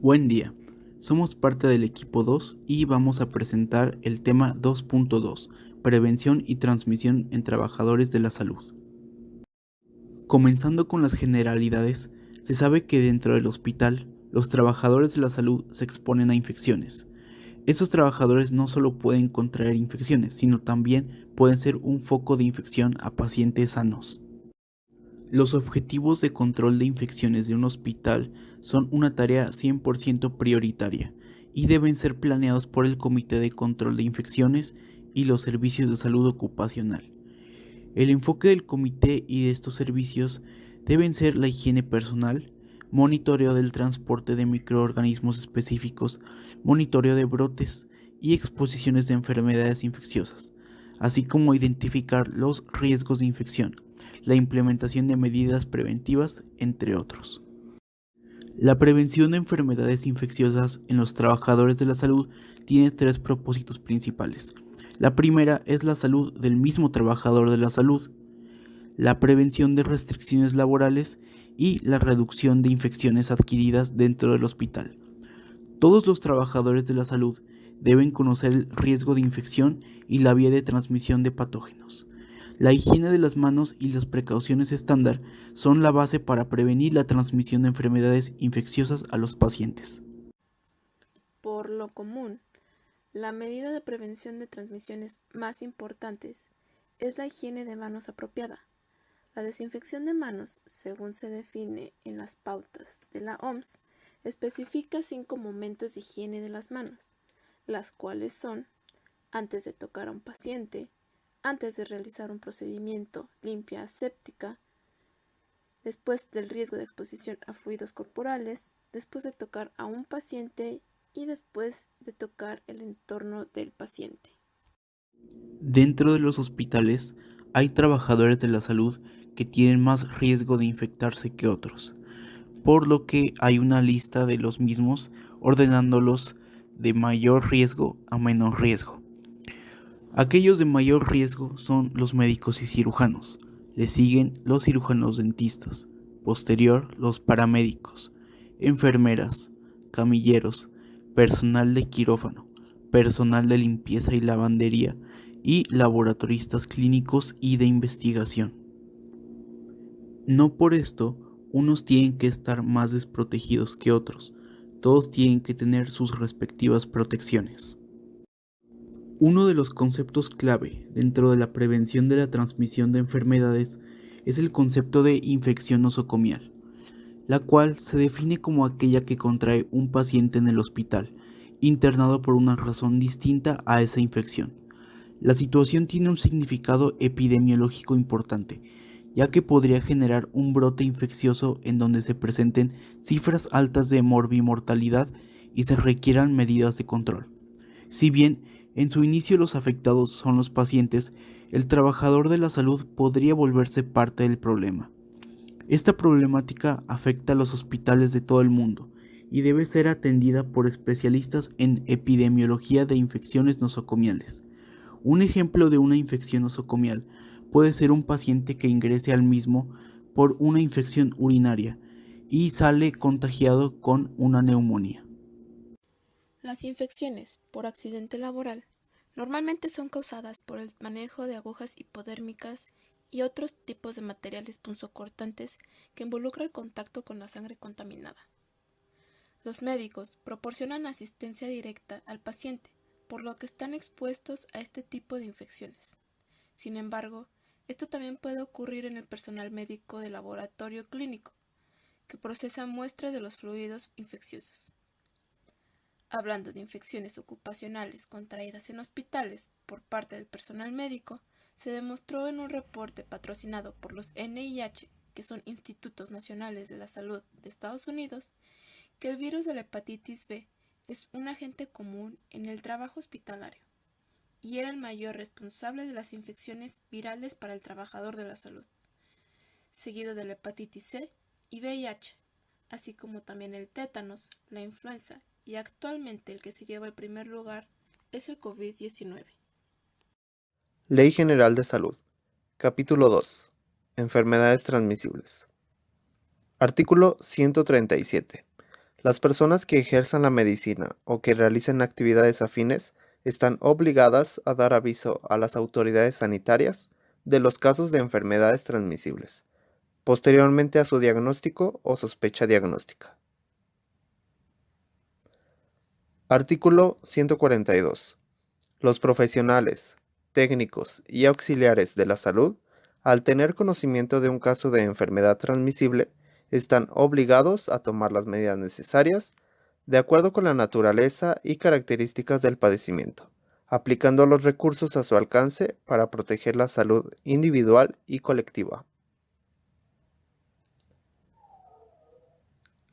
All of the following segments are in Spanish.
Buen día, somos parte del equipo 2 y vamos a presentar el tema 2.2, prevención y transmisión en trabajadores de la salud. Comenzando con las generalidades, se sabe que dentro del hospital, los trabajadores de la salud se exponen a infecciones. Estos trabajadores no solo pueden contraer infecciones, sino también pueden ser un foco de infección a pacientes sanos. Los objetivos de control de infecciones de un hospital son una tarea 100% prioritaria y deben ser planeados por el Comité de Control de Infecciones y los servicios de salud ocupacional. El enfoque del comité y de estos servicios deben ser la higiene personal, monitoreo del transporte de microorganismos específicos, monitoreo de brotes y exposiciones de enfermedades infecciosas, así como identificar los riesgos de infección, la implementación de medidas preventivas, entre otros. La prevención de enfermedades infecciosas en los trabajadores de la salud tiene tres propósitos principales. La primera es la salud del mismo trabajador de la salud, la prevención de restricciones laborales y la reducción de infecciones adquiridas dentro del hospital. Todos los trabajadores de la salud deben conocer el riesgo de infección y la vía de transmisión de patógenos. La higiene de las manos y las precauciones estándar son la base para prevenir la transmisión de enfermedades infecciosas a los pacientes. Por lo común, la medida de prevención de transmisiones más importantes es la higiene de manos apropiada. La desinfección de manos, según se define en las pautas de la OMS, especifica 5 momentos de higiene de las manos, las cuales son: antes de tocar a un paciente, antes de realizar un procedimiento limpia aséptica, después del riesgo de exposición a fluidos corporales, después de tocar a un paciente y después de tocar el entorno del paciente. Dentro de los hospitales hay trabajadores de la salud que tienen más riesgo de infectarse que otros, por lo que hay una lista de los mismos ordenándolos de mayor riesgo a menor riesgo. Aquellos de mayor riesgo son los médicos y cirujanos, le siguen los cirujanos dentistas, posterior los paramédicos, enfermeras, camilleros, personal de quirófano, personal de limpieza y lavandería y laboratoristas clínicos y de investigación. No por esto, unos tienen que estar más desprotegidos que otros, todos tienen que tener sus respectivas protecciones. Uno de los conceptos clave dentro de la prevención de la transmisión de enfermedades es el concepto de infección nosocomial, la cual se define como aquella que contrae un paciente en el hospital, internado por una razón distinta a esa infección. La situación tiene un significado epidemiológico importante, ya que podría generar un brote infeccioso en donde se presenten cifras altas de morbimortalidad y se requieran medidas de control. Si bien en su inicio los afectados son los pacientes, el trabajador de la salud podría volverse parte del problema. Esta problemática afecta a los hospitales de todo el mundo y debe ser atendida por especialistas en epidemiología de infecciones nosocomiales. Un ejemplo de una infección nosocomial puede ser un paciente que ingrese al mismo por una infección urinaria y sale contagiado con una neumonía. Las infecciones por accidente laboral normalmente son causadas por el manejo de agujas hipodérmicas y otros tipos de materiales punzocortantes que involucran el contacto con la sangre contaminada. Los médicos proporcionan asistencia directa al paciente, por lo que están expuestos a este tipo de infecciones. Sin embargo, esto también puede ocurrir en el personal médico de laboratorio clínico, que procesa muestras de los fluidos infecciosos. Hablando de infecciones ocupacionales contraídas en hospitales por parte del personal médico, se demostró en un reporte patrocinado por los NIH, que son Institutos Nacionales de la Salud de Estados Unidos, que el virus de la hepatitis B es un agente común en el trabajo hospitalario y era el mayor responsable de las infecciones virales para el trabajador de la salud, seguido de la hepatitis C y VIH, así como también el tétanos, la influenza, y actualmente el que se lleva el primer lugar es el COVID-19. Ley General de Salud. Capítulo 2. Enfermedades transmisibles. Artículo 137. Las personas que ejerzan la medicina o que realicen actividades afines están obligadas a dar aviso a las autoridades sanitarias de los casos de enfermedades transmisibles, posteriormente a su diagnóstico o sospecha diagnóstica. Artículo 142. Los profesionales, técnicos y auxiliares de la salud, al tener conocimiento de un caso de enfermedad transmisible, están obligados a tomar las medidas necesarias de acuerdo con la naturaleza y características del padecimiento, aplicando los recursos a su alcance para proteger la salud individual y colectiva.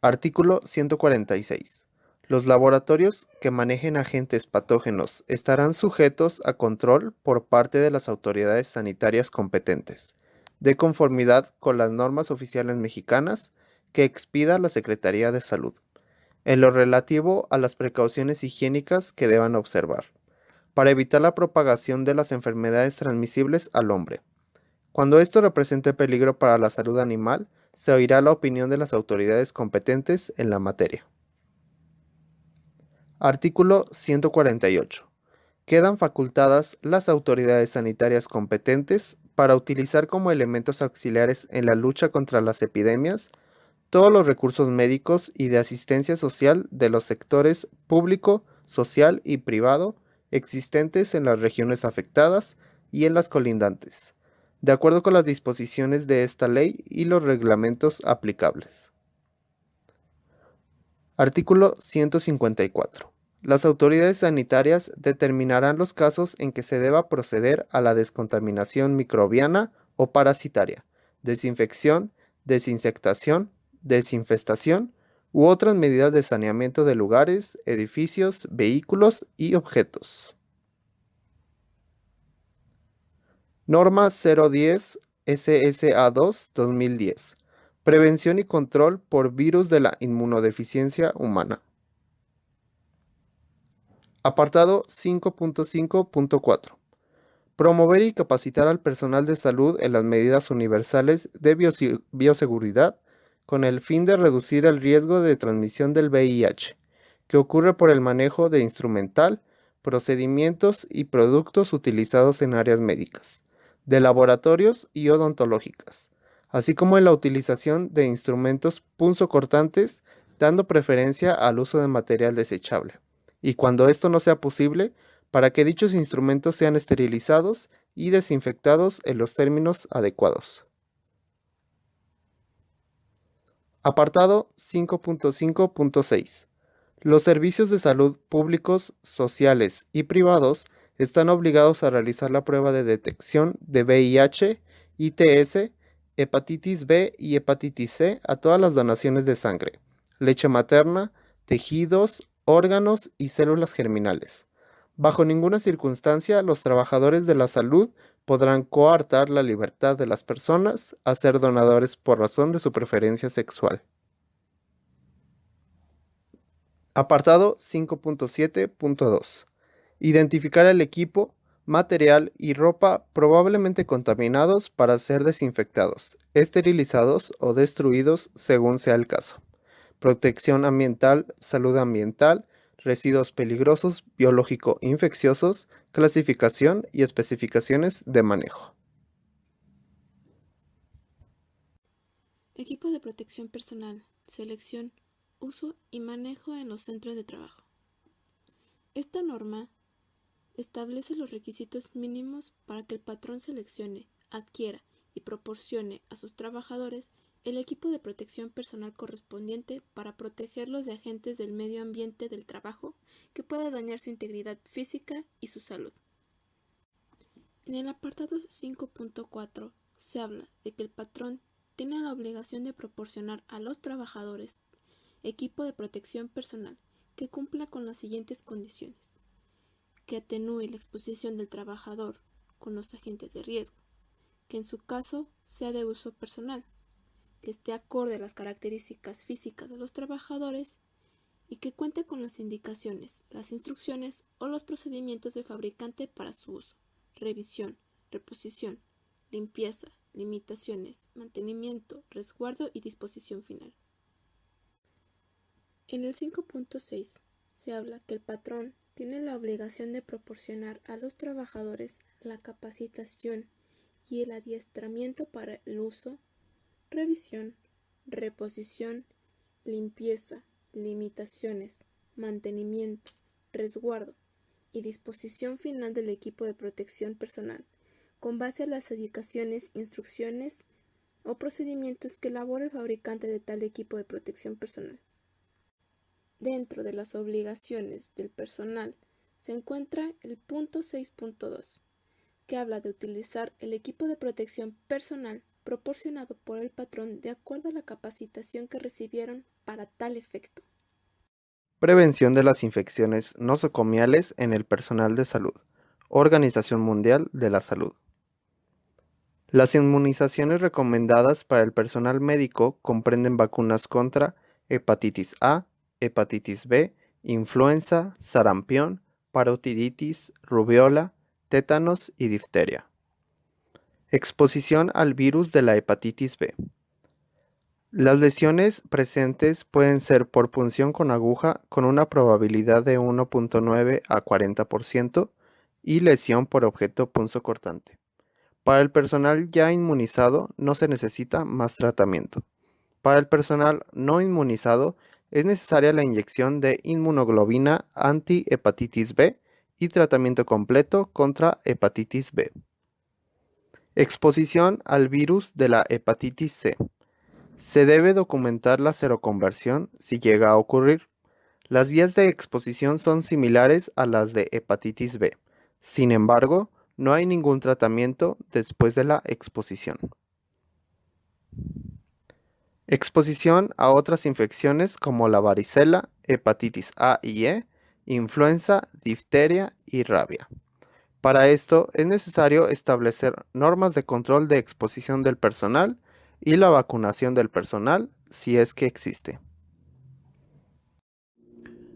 Artículo 146. Los laboratorios que manejen agentes patógenos estarán sujetos a control por parte de las autoridades sanitarias competentes, de conformidad con las normas oficiales mexicanas que expida la Secretaría de Salud, en lo relativo a las precauciones higiénicas que deban observar, para evitar la propagación de las enfermedades transmisibles al hombre. Cuando esto represente peligro para la salud animal, se oirá la opinión de las autoridades competentes en la materia. Artículo 148. Quedan facultadas las autoridades sanitarias competentes para utilizar como elementos auxiliares en la lucha contra las epidemias todos los recursos médicos y de asistencia social de los sectores público, social y privado existentes en las regiones afectadas y en las colindantes, de acuerdo con las disposiciones de esta ley y los reglamentos aplicables. Artículo 154. Las autoridades sanitarias determinarán los casos en que se deba proceder a la descontaminación microbiana o parasitaria, desinfección, desinsectación, desinfestación u otras medidas de saneamiento de lugares, edificios, vehículos y objetos. Norma 010 SSA2 2010. Prevención y control por virus de la inmunodeficiencia humana. Apartado 5.5.4. Promover y capacitar al personal de salud en las medidas universales de bioseguridad con el fin de reducir el riesgo de transmisión del VIH, que ocurre por el manejo de instrumental, procedimientos y productos utilizados en áreas médicas, de laboratorios y odontológicas, así como en la utilización de instrumentos punzocortantes, dando preferencia al uso de material desechable, y cuando esto no sea posible, para que dichos instrumentos sean esterilizados y desinfectados en los términos adecuados. Apartado 5.5.6. Los servicios de salud públicos, sociales y privados están obligados a realizar la prueba de detección de VIH, ITS, hepatitis B y hepatitis C a todas las donaciones de sangre, leche materna, tejidos, órganos y células germinales. Bajo ninguna circunstancia, los trabajadores de la salud podrán coartar la libertad de las personas a ser donadores por razón de su preferencia sexual. Apartado 5.7.2. Identificar el equipo, material y ropa probablemente contaminados para ser desinfectados, esterilizados o destruidos según sea el caso. Protección ambiental, salud ambiental, residuos peligrosos, biológico-infecciosos, clasificación y especificaciones de manejo. Equipo de protección personal, selección, uso y manejo en los centros de trabajo. Esta norma establece los requisitos mínimos para que el patrón seleccione, adquiera y proporcione a sus trabajadores el equipo de protección personal correspondiente para protegerlos de agentes del medio ambiente del trabajo que pueda dañar su integridad física y su salud. En el apartado 5.4 se habla de que el patrón tiene la obligación de proporcionar a los trabajadores equipo de protección personal que cumpla con las siguientes condiciones: que atenúe la exposición del trabajador con los agentes de riesgo, que en su caso sea de uso personal, que esté acorde a las características físicas de los trabajadores y que cuente con las indicaciones, las instrucciones o los procedimientos del fabricante para su uso, revisión, reposición, limpieza, limitaciones, mantenimiento, resguardo y disposición final. En el 5.6 se habla que el patrón tiene la obligación de proporcionar a los trabajadores la capacitación y el adiestramiento para el uso, revisión, reposición, limpieza, limitaciones, mantenimiento, resguardo y disposición final del equipo de protección personal, con base a las indicaciones, instrucciones o procedimientos que elabora el fabricante de tal equipo de protección personal. Dentro de las obligaciones del personal se encuentra el punto 6.2, que habla de utilizar el equipo de protección personal proporcionado por el patrón de acuerdo a la capacitación que recibieron para tal efecto. Prevención de las infecciones nosocomiales en el personal de salud. Organización Mundial de la Salud. Las inmunizaciones recomendadas para el personal médico comprenden vacunas contra hepatitis A, hepatitis B, influenza, sarampión, parotiditis, rubiola, tétanos y difteria. Exposición al virus de la hepatitis B. Las lesiones presentes pueden ser por punción con aguja con una probabilidad de 1.9 a 40% y lesión por objeto punzocortante. Para el personal ya inmunizado no se necesita más tratamiento. Para el personal no inmunizado es necesaria la inyección de inmunoglobina anti-hepatitis B y tratamiento completo contra hepatitis B. Exposición al virus de la hepatitis C. Se debe documentar la seroconversión si llega a ocurrir. Las vías de exposición son similares a las de hepatitis B. Sin embargo, no hay ningún tratamiento después de la exposición. Exposición a otras infecciones como la varicela, hepatitis A y E, influenza, difteria y rabia. Para esto es necesario establecer normas de control de exposición del personal y la vacunación del personal si es que existe.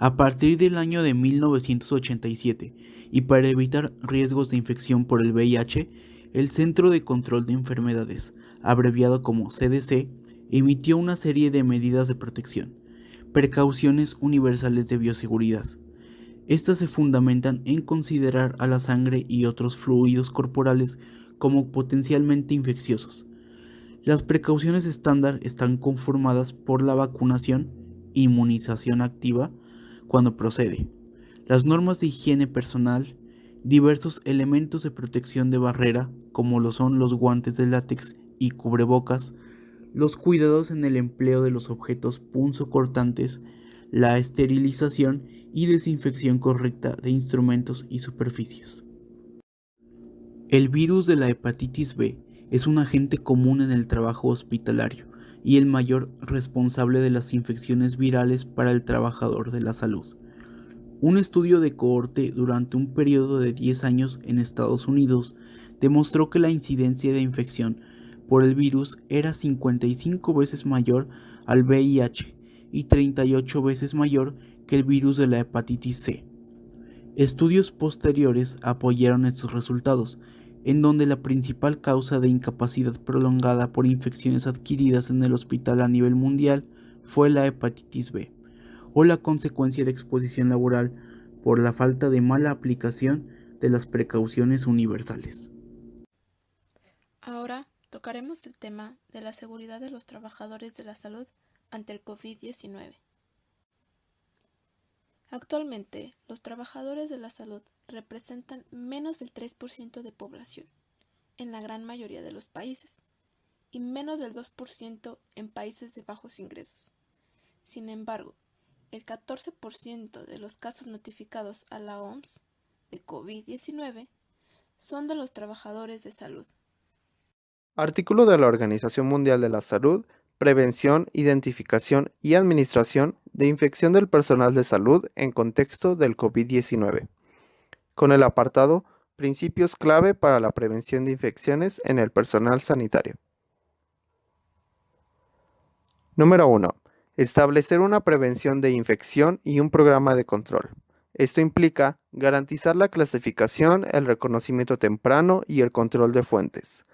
A partir del año de 1987, y para evitar riesgos de infección por el VIH, el Centro de Control de Enfermedades, abreviado como CDC, emitió una serie de medidas de protección, precauciones universales de bioseguridad. Estas se fundamentan en considerar a la sangre y otros fluidos corporales como potencialmente infecciosos. Las precauciones estándar están conformadas por la vacunación, inmunización activa, cuando procede, las normas de higiene personal, diversos elementos de protección de barrera, como lo son los guantes de látex y cubrebocas, los cuidados en el empleo de los objetos punzocortantes, la esterilización y desinfección correcta de instrumentos y superficies. El virus de la hepatitis B es un agente común en el trabajo hospitalario y el mayor responsable de las infecciones virales para el trabajador de la salud. Un estudio de cohorte durante un periodo de 10 años en Estados Unidos demostró que la incidencia de infección por el virus era 55 veces mayor al VIH y 38 veces mayor que el virus de la hepatitis C. Estudios posteriores apoyaron estos resultados, en donde la principal causa de incapacidad prolongada por infecciones adquiridas en el hospital a nivel mundial fue la hepatitis B, o la consecuencia de exposición laboral por la falta de mala aplicación de las precauciones universales. Ahora tocaremos el tema de la seguridad de los trabajadores de la salud ante el COVID-19. Actualmente, los trabajadores de la salud representan menos del 3% de población en la gran mayoría de los países y menos del 2% en países de bajos ingresos. Sin embargo, el 14% de los casos notificados a la OMS de COVID-19 son de los trabajadores de salud. Artículo de la Organización Mundial de la Salud, Prevención, Identificación y Administración de Infección del Personal de Salud en contexto del COVID-19, con el apartado Principios clave para la prevención de infecciones en el personal sanitario. Número 1. Establecer una prevención de infección y un programa de control. Esto implica garantizar la clasificación, el reconocimiento temprano y el control de fuentes.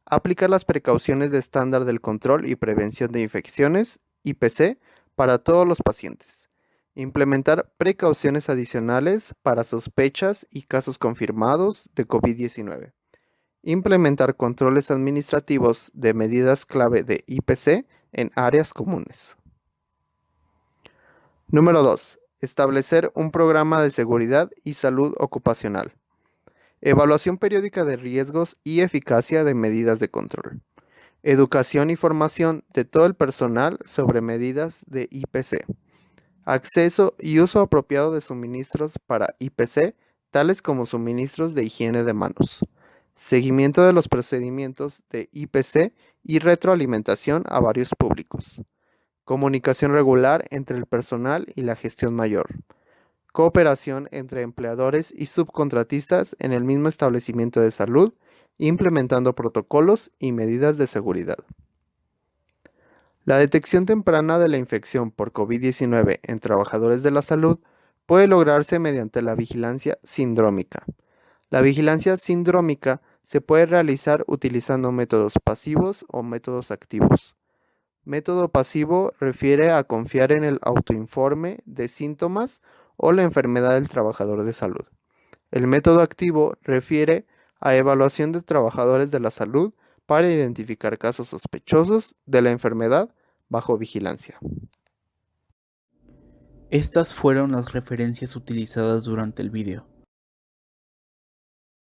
Aplicar las precauciones de estándar del control y prevención de infecciones, IPC, para todos los pacientes. Implementar precauciones adicionales para sospechas y casos confirmados de COVID-19. Implementar controles administrativos de medidas clave de IPC en áreas comunes. Número 2. Establecer un programa de seguridad y salud ocupacional. Evaluación periódica de riesgos y eficacia de medidas de control. Educación y formación de todo el personal sobre medidas de IPC. Acceso y uso apropiado de suministros para IPC, tales como suministros de higiene de manos. Seguimiento de los procedimientos de IPC y retroalimentación a varios públicos. Comunicación regular entre el personal y la gestión mayor. Cooperación entre empleadores y subcontratistas en el mismo establecimiento de salud, implementando protocolos y medidas de seguridad. La detección temprana de la infección por COVID-19 en trabajadores de la salud puede lograrse mediante la vigilancia sindrómica. La vigilancia sindrómica se puede realizar utilizando métodos pasivos o métodos activos. Método pasivo refiere a confiar en el autoinforme de síntomas o la enfermedad del trabajador de salud. El método activo refiere a evaluación de trabajadores de la salud para identificar casos sospechosos de la enfermedad bajo vigilancia. Estas fueron las referencias utilizadas durante el video.